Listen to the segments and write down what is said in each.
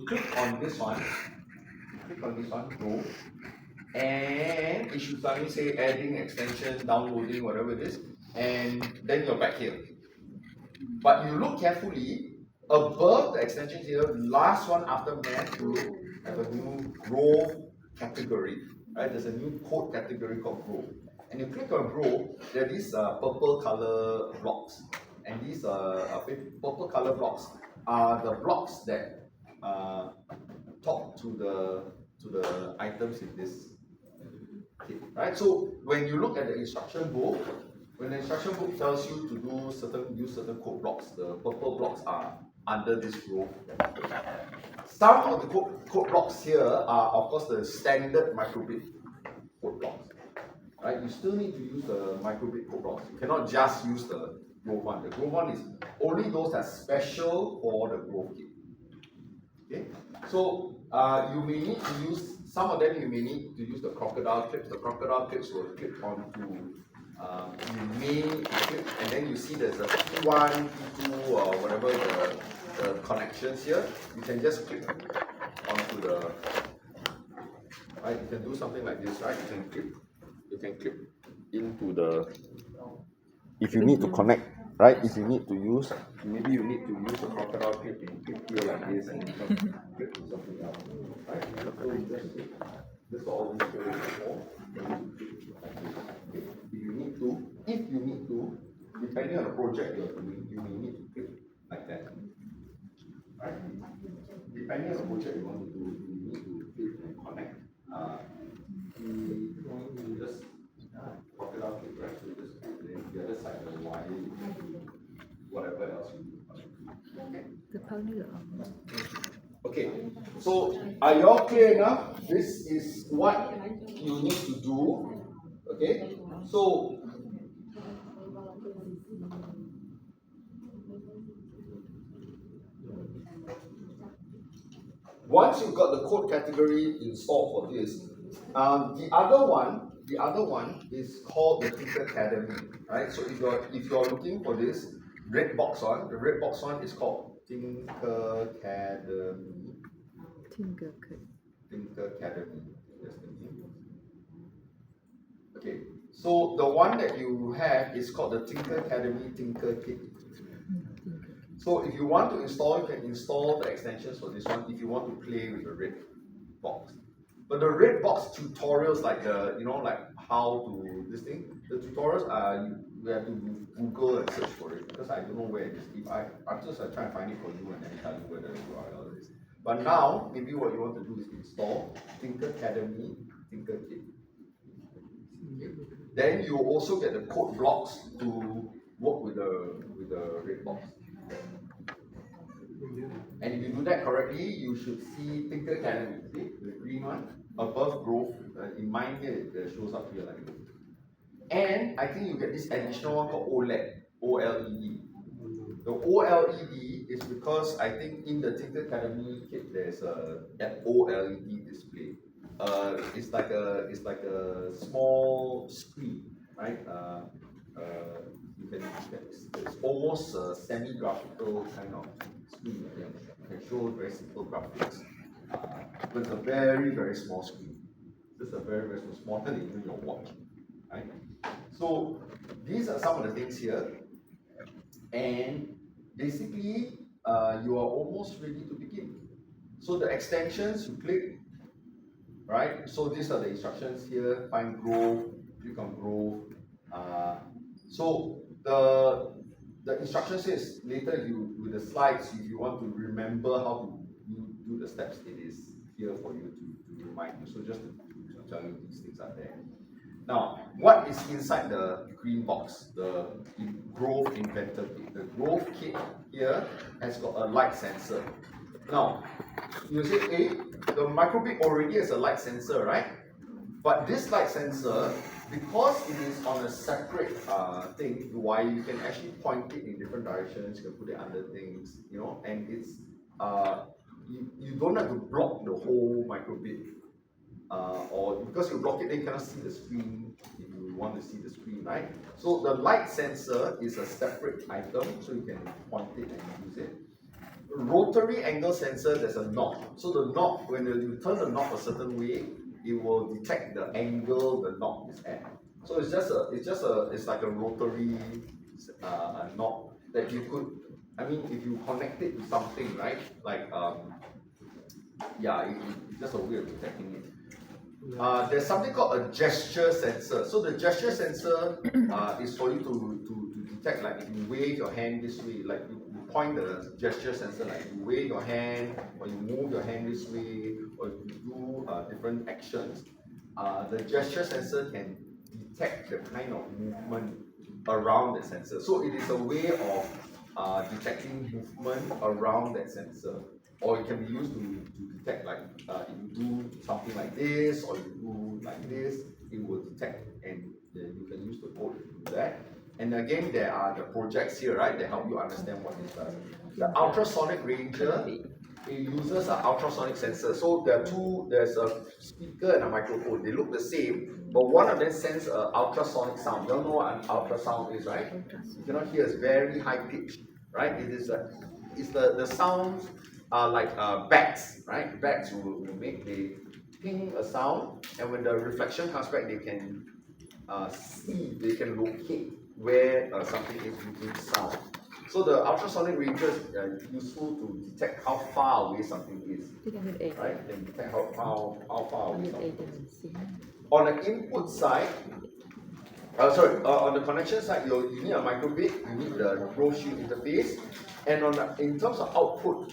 click on this one, go, and it should suddenly say adding extension, downloading, whatever it is, and then you're back here. But you look carefully, above the extension here, last one after math, you have a new Grove category, right? There's a new code category called Grove. And you click on Grove, there are these purple color blocks. And these purple color blocks are the blocks that talk to the items in this kit, right? So when you look at the instruction book, when the instruction book tells you to use certain code blocks, the purple blocks are under this row. Some of the code blocks here are, of course, the standard microbit code blocks. Right? You still need to use the microbit code blocks. You cannot just use the Grove one. The Grove one is only those that are special for the Grove kit. Okay? So you may need to use some of them. You may need to use the crocodile clips. The crocodile clips will clip onto. You may click, and then you see there's a P1, P2, or whatever the connections here. You can just click onto the. Right, you can do something like this, right? You can clip into the. If you need to connect, right? If you need to use, maybe you need to use a crocodile clip and clip here like this, and you can clip to something else, right? So you just clip. This is all we showed before. If you need to, depending on the project you're doing, you may need to clip like that. Right? Depending on the project you want to do, you need to clip and connect. You just crocodile clip, right? So you just clip the other side of the wire, whatever else you do. Okay, so are you all clear enough? This is what you need to do. Okay, so once you've got the code category installed for this, the other one is called the Tinkercademy, right? So if you're looking for this red box one, the red box one is called Tinkercademy. Tinkercademy. That's the name. Okay, so the one that you have is called the Tinkercademy Tinkerkit. So if you want to install, you can install the extensions for this one if you want to play with the red box. But the red box tutorials, like like how to this thing, the tutorials are you have to Google and search for it, because I don't know where it is. If I'm just trying to find it for you and then tell you where the URL is. But now maybe what you want to do is install Tinkercademy Tinkerkit. Okay. Then you also get the code blocks to work with the red box. And if you do that correctly, you should see Tinkercademy, see the green one above Grove. In mine here, it shows up here like this. And I think you get this additional one called OLED, OLED. The OLED is because I think in the Tinkercademy kit there's an OLED display. It's like a small screen, right? It's almost a semi-graphical kind of screen. You can show very simple graphics, but it's a very, very small screen. This is a very, very small, smaller than even your watch, right? So these are some of the things here, and basically you are almost ready to begin. So the extensions, you click, right? So these are the instructions here. Find Grove, click on Grove. So the instruction says later with the slides, if you want to remember how to do the steps, it is here for you to remind you. So just to tell you these things are there. Now, what is inside the green box? The Grove Inventor Kit. The Grove Kit here has got a light sensor. Now, you say, hey, the microbit already has a light sensor, right? But this light sensor, because it is on a separate thing, why you can actually point it in different directions, you can put it under things, and it's you don't have to block the whole microbit, or because you block it, then you cannot see the screen if you want to see the screen, right? So the light sensor is a separate item, so you can point it and use it, rotary angle sensor, there's a knob. So the knob, when you turn the knob a certain way, it will detect the angle the knob is at. So it's like a rotary knob that you could, I mean, if you connect it to something, right? Like, it's just a way of detecting it. There's something called a gesture sensor. So the gesture sensor is for you to detect, like if you wave your hand this way, like you point the gesture sensor, like you wave your hand, or you move your hand this way, or you do different actions. The gesture sensor can detect the kind of movement around the sensor. So it is a way of detecting movement around that sensor. Or it can be used to detect, like if you do something like this, or you do like this, it will detect, and then you can use the code to do that. And again, there are the projects here, right, that help you understand what this does. The ultrasonic ranger, it uses an ultrasonic sensor. So there are two, there's a speaker and a microphone. They look the same, but one of them sends an ultrasonic sound. You don't know what an ultrasound is, right? You cannot hear, it's very high pitched, right? It's the sounds are like bats, right? Bats will they ping a sound, and when the reflection comes back, they can they can locate where something is making sound. So the ultrasonic range is useful to detect how far away something is, right? You can detect how far away something is. On the input side, on the connection side, you need a microbit, you need the grow shield interface, and in terms of output,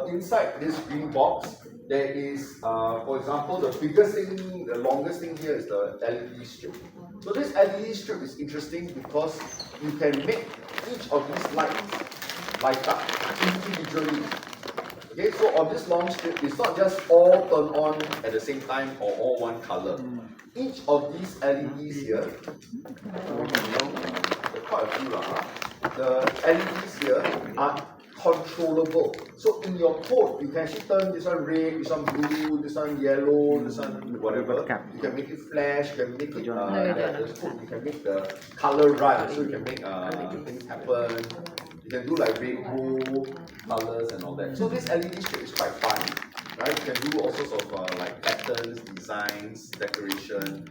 inside this green box, there is, for example, the biggest thing, the longest thing here is the LED strip. So this LED strip is interesting because you can make each of these lights light up individually. Okay, so on this long strip, it's not just all turn on at the same time or all one color. Each of these LEDs here, there are quite a few, the LEDs here are controllable. So in your code, you can actually turn this one red, this one blue, this one yellow, this one whatever. You can make it flash, you can make it, you can make the color right, so you can make things happen. You can do like rainbow colors and all that. So this LED strip is quite fun, right? You can do all sorts of like patterns, designs, decoration,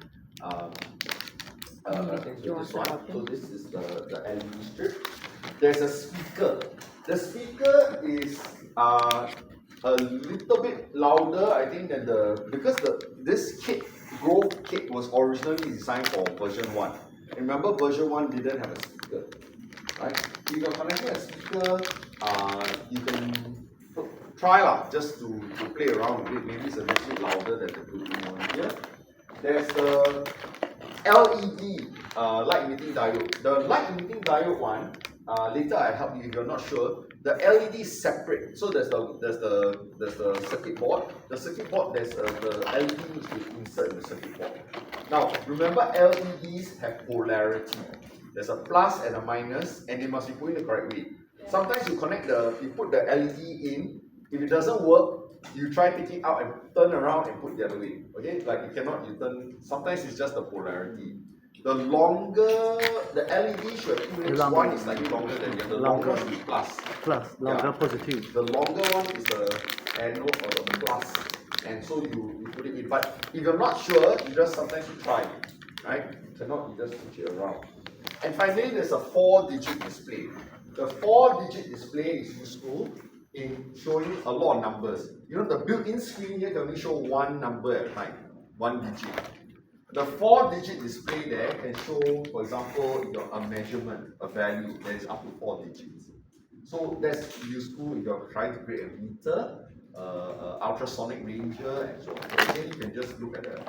things with this one. So this is the LED strip. There's a speaker. The speaker is a little bit louder, I think, than because this Grove kit was originally designed for version 1. Remember, version 1 didn't have a speaker, right? If you're connecting a speaker, you can try just to play around with it. Maybe it's a little bit louder than the Bluetooth one here. There's the LED light emitting diode. The light emitting diode one, later I help you if you're not sure. The LED is separate. So there's the circuit board. The circuit board, there's the LED needs to insert in the circuit board. Now remember, LEDs have polarity. There's a plus and a minus, and they must be put in the correct way. Sometimes you put the LED in. If it doesn't work, you try taking out and turn around and put the other way. Okay, like you turn. Sometimes it's just the polarity. The longer the LED should have two legs. One is slightly longer than the other. The longer one is plus. Longer positive. The longer one is the anode or the plus, and so you put it in. But if you're not sure, sometimes you try, right? You cannot, you just switch it around. And finally, there's a 4-digit display. The 4-digit display is useful in showing a lot of numbers. You know, the built-in screen here can only show one number at a time, 1 digit. The 4-digit display there can show, for example, a measurement, a value that is up to 4 digits. So that's useful if you're trying to create a meter, ultrasonic ranger, and so on. So again, you can just look at the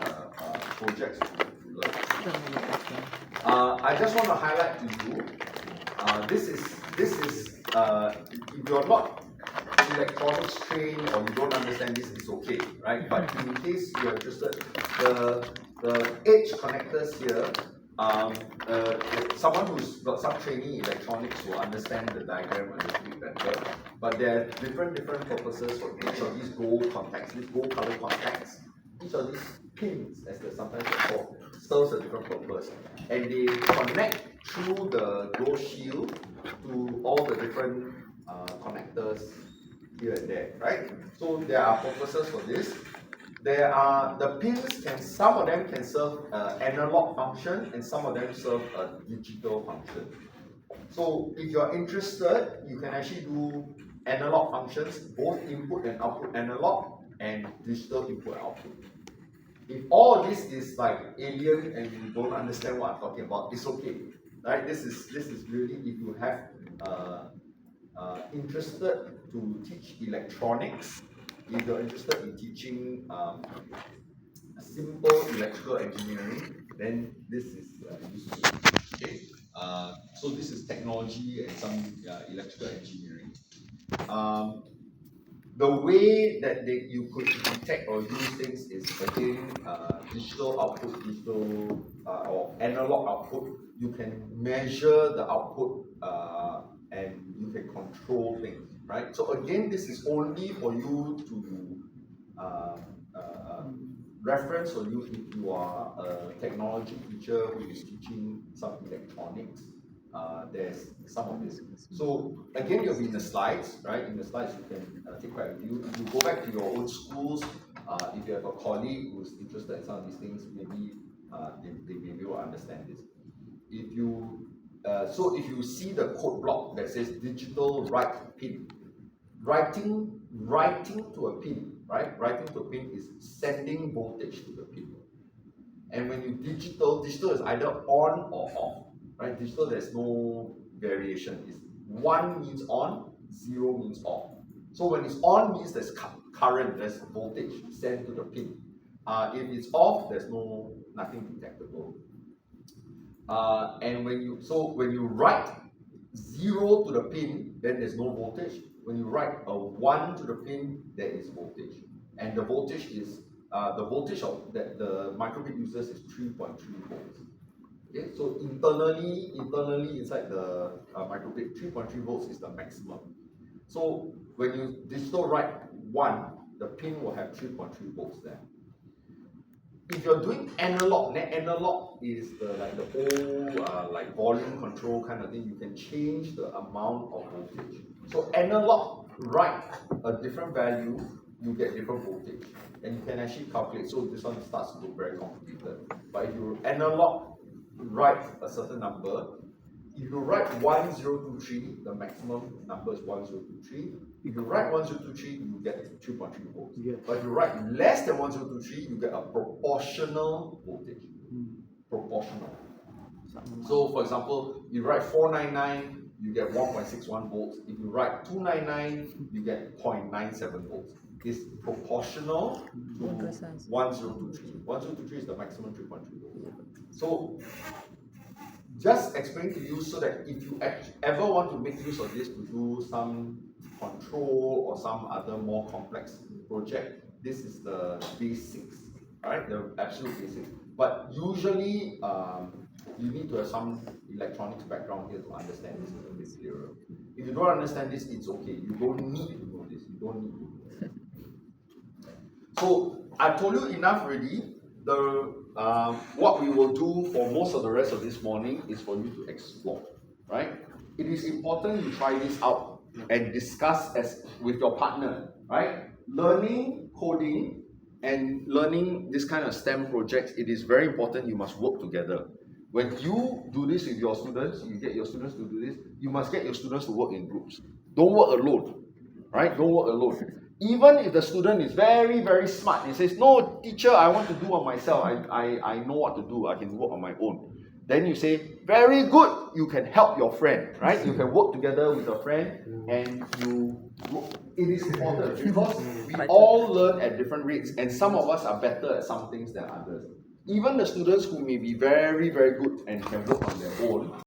projects to learn. I just want to highlight to you, this is if you're not electronics trained or you don't understand this, it's okay, right? But in case you're interested, the edge connectors here, someone who's got some training in electronics will understand the diagram a little bit better. But there are different purposes for each of these gold contacts, these gold color contacts. Each of these pins, as they're sometimes called, serves a different purpose. And they connect through the glow shield to all the different connectors here and there, right? So there are purposes for this. There are the pins some of them can serve analog function and some of them serve a digital function. So if you're interested, you can actually do analog functions, both input and output analog and digital input and output. If all this is like alien and you don't understand what I'm talking about, it's okay, right? This is really if you have interested to teach electronics, if you're interested in teaching simple electrical engineering, then this is useful. Okay, so this is technology and some electrical engineering. The way that you could detect or use things is again digital output, digital or analog output. You can measure the output and you can control things, right? So again, this is only for you to reference for you if you are a technology teacher who is teaching some electronics. There's some of this. So again, you'll be in the slides, right? In the slides, you can take back with you. If you go back to your own schools, if you have a colleague who's interested in some of these things, maybe they may be able to understand this. If you if you see the code block that says digital write pin, writing to a pin, right? Writing to a pin is sending voltage to the pin. And when you digital is either on or off, right? Digital, there's no variation. It's 1 means on, 0 means off. So when it's on means there's current, there's voltage sent to the pin. If it's off, there's nothing detectable. And when you write 0 to the pin, then there's no voltage. When you write a 1 to the pin, there is voltage. And the voltage is the voltage of that the microbit uses is 3.3 volts. Okay, so internally inside the microbit, 3.3 volts is the maximum. So when you digital write 1, the pin will have 3.3 volts there. If you're doing analog, analog is the old like volume control kind of thing. You can change the amount of voltage. So analog write a different value, you get different voltage, and you can actually calculate. So this one starts to look very complicated. But if you analog write a certain number, if you write 1023, the maximum number is 1023. If you write 1023, you get 2.3 volts. Yeah. But if you write less than 1023, you get a proportional voltage. Proportional. So for example, you write 499, you get 1.61 volts. If you write 299, you get 0.97 volts. It's proportional to 1023. 1023 is the maximum 3.3 volts. So just explain to you so that if you ever want to make use of this to do some control or some other more complex project, this is the basics, right? The absolute basics. But usually, you need to have some electronics background here to understand this a little bit clearer. If you don't understand this, it's okay. You don't need to know this. You don't need to know this. So I told you enough already. What we will do for most of the rest of this morning is for you to explore, right? It is important you try this out and discuss with your partner, right? Learning coding and learning this kind of STEM projects, it is very important you must work together. When you do this with your students, you get your students to do this, you must get your students to work in groups. Don't work alone, right? Don't work alone. Even if the student is very, very smart, he says, no, teacher, I want to do it myself. I know what to do. I can work on my own. Then you say, very good, you can help your friend, right? You can work together with a friend and it is important because we all learn at different rates and some of us are better at some things than others. Even the students who may be very, very good and can work on their own,